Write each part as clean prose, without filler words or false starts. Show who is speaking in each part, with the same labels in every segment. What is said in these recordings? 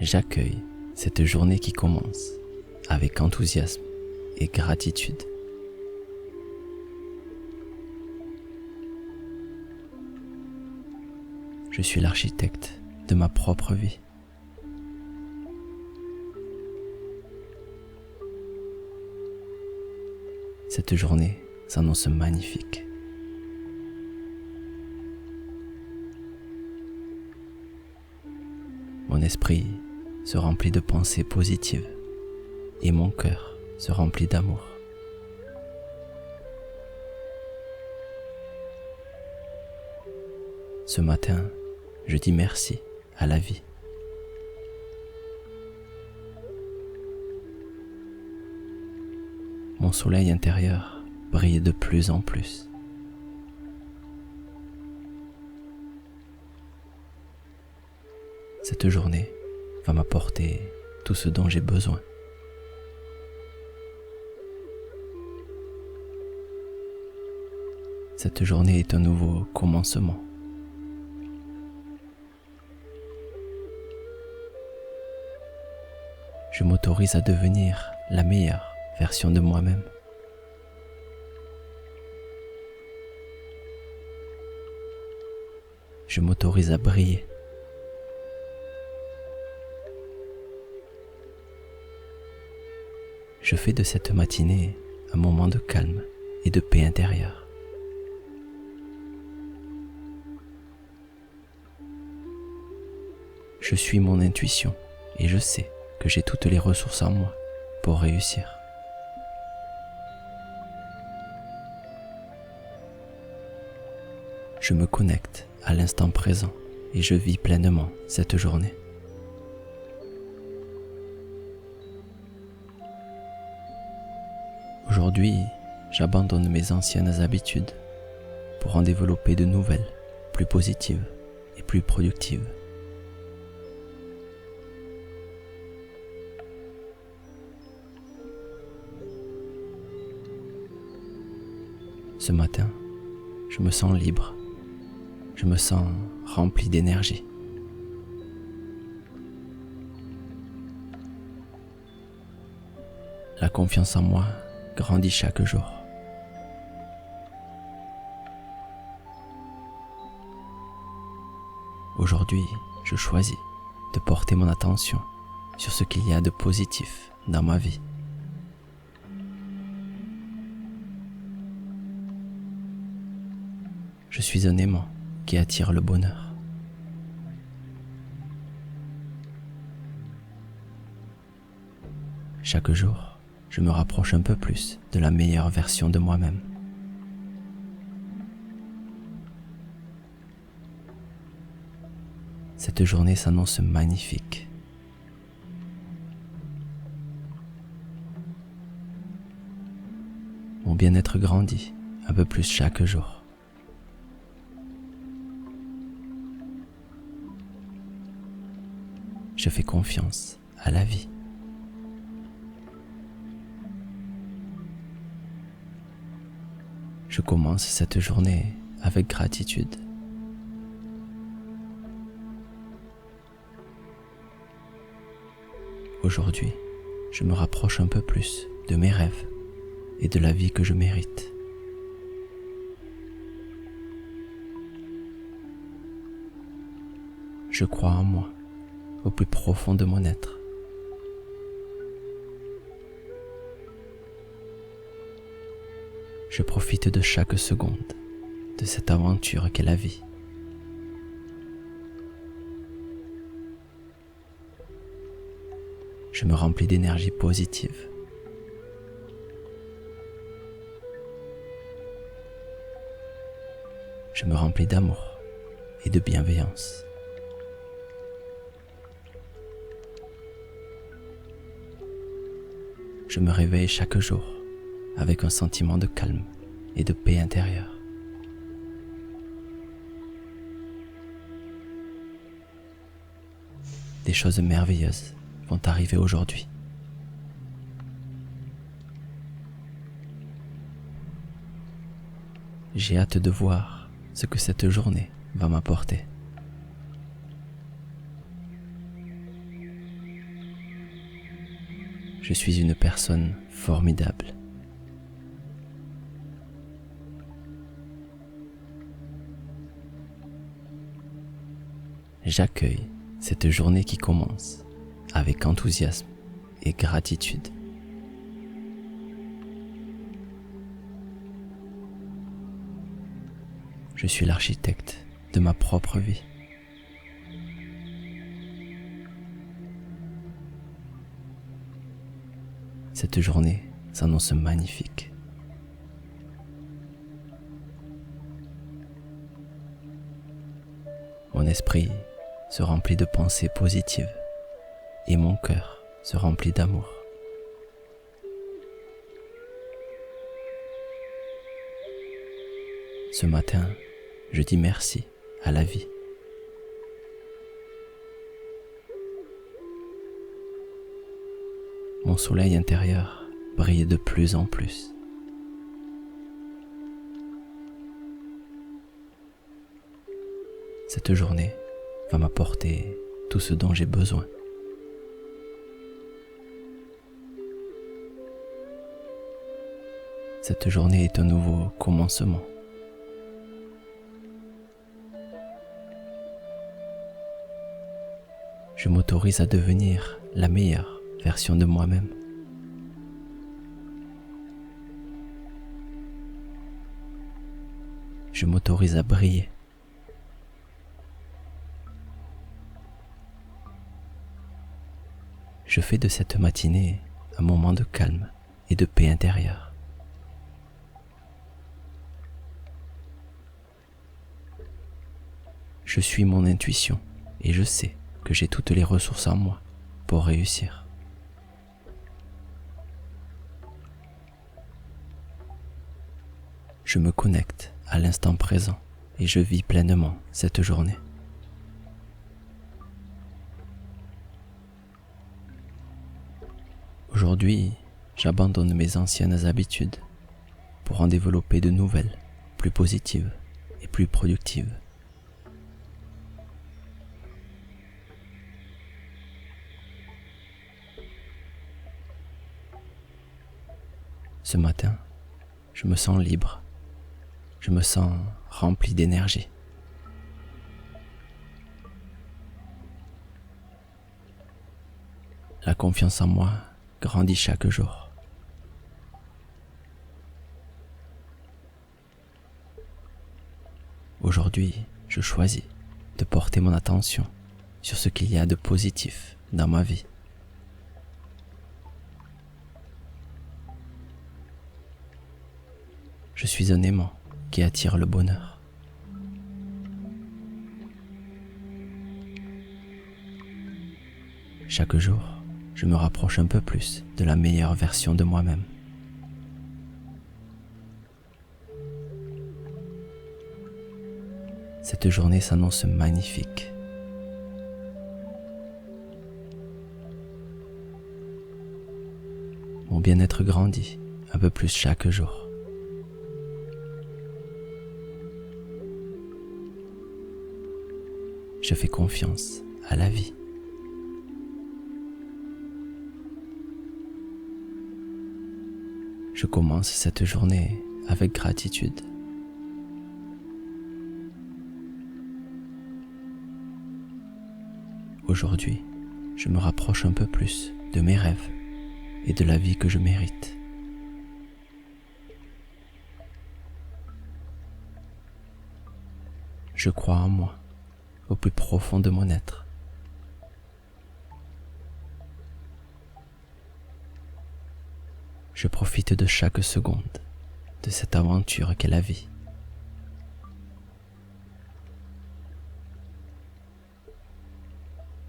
Speaker 1: j'accueille cette journée qui commence avec enthousiasme et gratitude. Je suis l'architecte de ma propre vie. Cette journée s'annonce magnifique. Mon esprit se remplit de pensées positives et mon cœur se remplit d'amour. Ce matin, je dis merci à la vie. Mon soleil intérieur brille de plus en plus. Cette journée va m'apporter tout ce dont j'ai besoin. Cette journée est un nouveau commencement. Je m'autorise à devenir la meilleure version de moi-même. Je m'autorise à briller. Je fais de cette matinée un moment de calme et de paix intérieure. Je suis mon intuition et je sais que j'ai toutes les ressources en moi pour réussir. Je me connecte à l'instant présent et je vis pleinement cette journée. Aujourd'hui, j'abandonne mes anciennes habitudes pour en développer de nouvelles, plus positives et plus productives. Ce matin, je me sens libre, je me sens rempli d'énergie. La confiance en moi grandit chaque jour. Aujourd'hui, je choisis de porter mon attention sur ce qu'il y a de positif dans ma vie. Je suis un aimant qui attire le bonheur. Chaque jour, je me rapproche un peu plus de la meilleure version de moi-même. Cette journée s'annonce magnifique. Mon bien-être grandit un peu plus chaque jour. Je fais confiance à la vie. Je commence cette journée avec gratitude. Aujourd'hui, je me rapproche un peu plus de mes rêves et de la vie que je mérite. Je crois en moi, au plus profond de mon être. Je profite de chaque seconde de cette aventure qu'est la vie. Je me remplis d'énergie positive. Je me remplis d'amour et de bienveillance. Je me réveille chaque jour avec un sentiment de calme et de paix intérieure. Des choses merveilleuses vont arriver aujourd'hui. J'ai hâte de voir ce que cette journée va m'apporter. je suis une personne formidable. J'accueille cette journée qui commence avec enthousiasme et gratitude. Je suis l'architecte de ma propre vie. Cette journée s'annonce magnifique. Mon esprit se remplit de pensées positives et mon cœur se remplit d'amour. Ce matin, je dis merci à la vie. Mon soleil intérieur brille de plus en plus. Cette journée va m'apporter tout ce dont j'ai besoin. Cette journée est un nouveau commencement. Je m'autorise à devenir la meilleure version de moi-même. Je m'autorise à briller. Je fais de cette matinée un moment de calme et de paix intérieure. Je suis mon intuition et je sais que j'ai toutes les ressources en moi pour réussir. Je me connecte à l'instant présent et je vis pleinement cette journée. Aujourd'hui, j'abandonne mes anciennes habitudes pour en développer de nouvelles, plus positives et plus productives. Ce matin, je me sens libre, je me sens rempli d'énergie. La confiance en moi grandit chaque jour. Aujourd'hui, je choisis de porter mon attention sur ce qu'il y a de positif dans ma vie. Je suis un aimant qui attire le bonheur. Chaque jour, je me rapproche un peu plus de la meilleure version de moi-même. Cette journée s'annonce magnifique. Mon bien-être grandit un peu plus chaque jour. Je fais confiance à la vie. Je commence cette journée avec gratitude. Aujourd'hui, je me rapproche un peu plus de mes rêves et de la vie que je mérite. Je crois en moi, au plus profond de mon être. Je profite de chaque seconde de cette aventure qu'est la vie.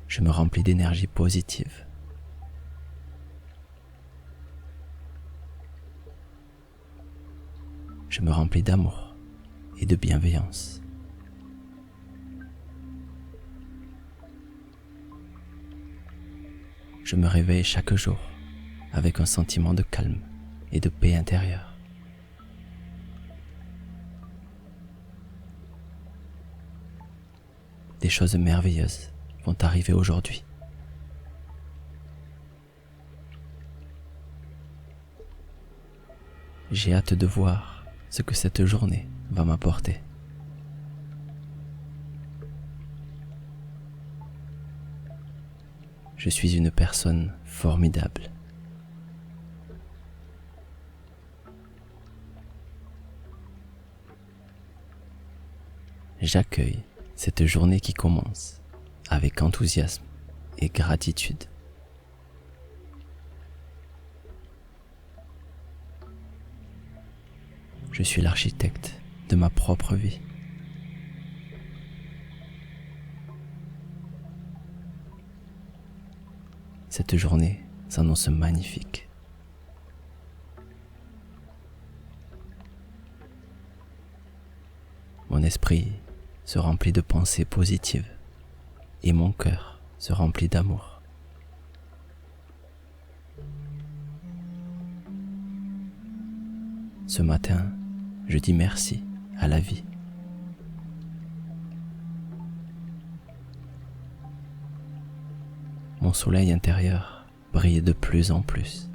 Speaker 1: Je me remplis d'énergie positive. Je me remplis d'amour et de bienveillance. Je me réveille chaque jour avec un sentiment de calme et de paix intérieure. Des choses merveilleuses vont arriver aujourd'hui. J'ai hâte de voir ce que cette journée va m'apporter. Je suis une personne formidable. J'accueille cette journée qui commence avec enthousiasme et gratitude. Je suis l'architecte de ma propre vie. Cette journée s'annonce magnifique. Mon esprit se remplit de pensées positives et mon cœur se remplit d'amour. Ce matin, je dis merci à la vie. Mon soleil intérieur brille de plus en plus.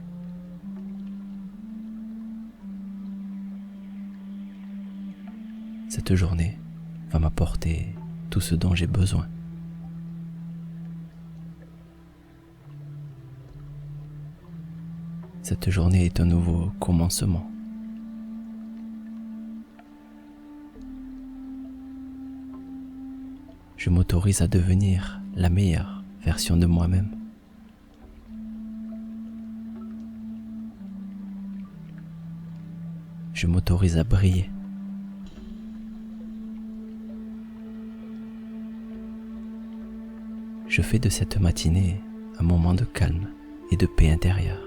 Speaker 1: Cette journée va m'apporter tout ce dont j'ai besoin. Cette journée est un nouveau commencement. Je m'autorise à devenir la meilleure version de moi-même. Je m'autorise à briller. Je fais de cette matinée un moment de calme et de paix intérieure.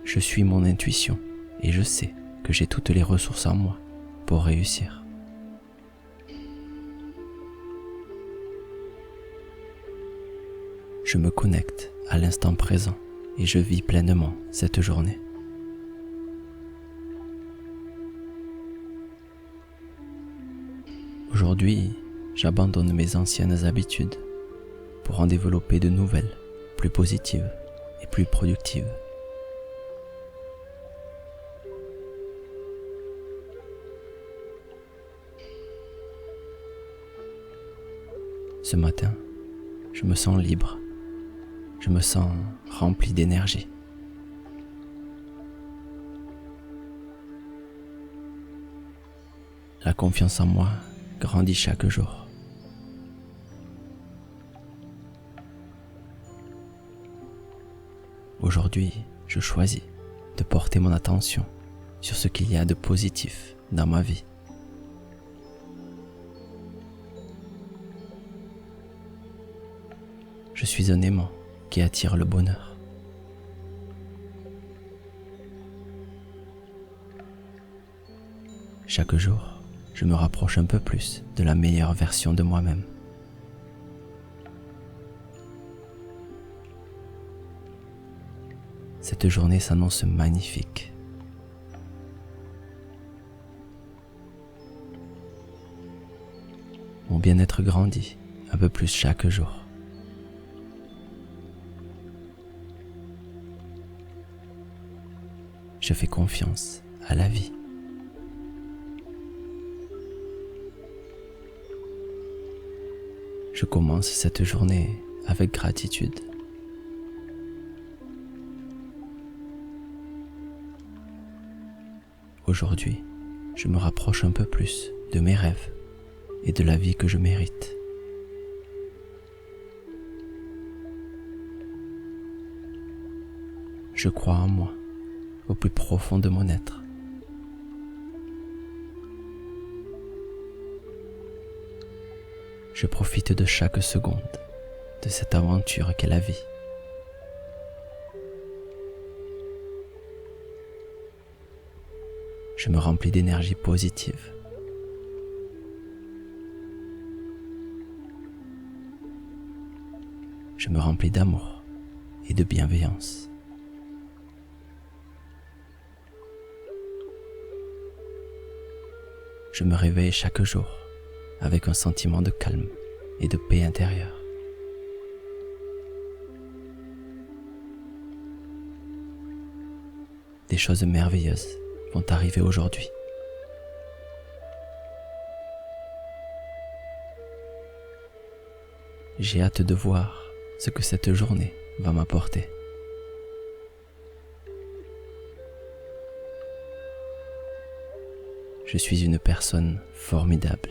Speaker 1: Je suis mon intuition et je sais que j'ai toutes les ressources en moi pour réussir. Je me connecte à l'instant présent et je vis pleinement cette journée. Aujourd'hui, j'abandonne mes anciennes habitudes pour en développer de nouvelles, plus positives et plus productives. Ce matin, je me sens libre, je me sens rempli d'énergie. La confiance en moi grandit chaque jour. Aujourd'hui, je choisis de porter mon attention sur ce qu'il y a de positif dans ma vie. Je suis un aimant qui attire le bonheur. Chaque jour, je me rapproche un peu plus de la meilleure version de moi-même. Cette journée s'annonce magnifique. Mon bien-être grandit un peu plus chaque jour. Je fais confiance à la vie. Je commence cette journée avec gratitude. Aujourd'hui, je me rapproche un peu plus de mes rêves et de la vie que je mérite. Je crois en moi, au plus profond de mon être. Je profite de chaque seconde de cette aventure qu'est la vie. Je me remplis d'énergie positive. Je me remplis d'amour et de bienveillance. Je me réveille chaque jour avec un sentiment de calme et de paix intérieure. des choses merveilleuses vont arriver aujourd'hui. J'ai hâte de voir ce que cette journée va m'apporter. Je suis une personne formidable.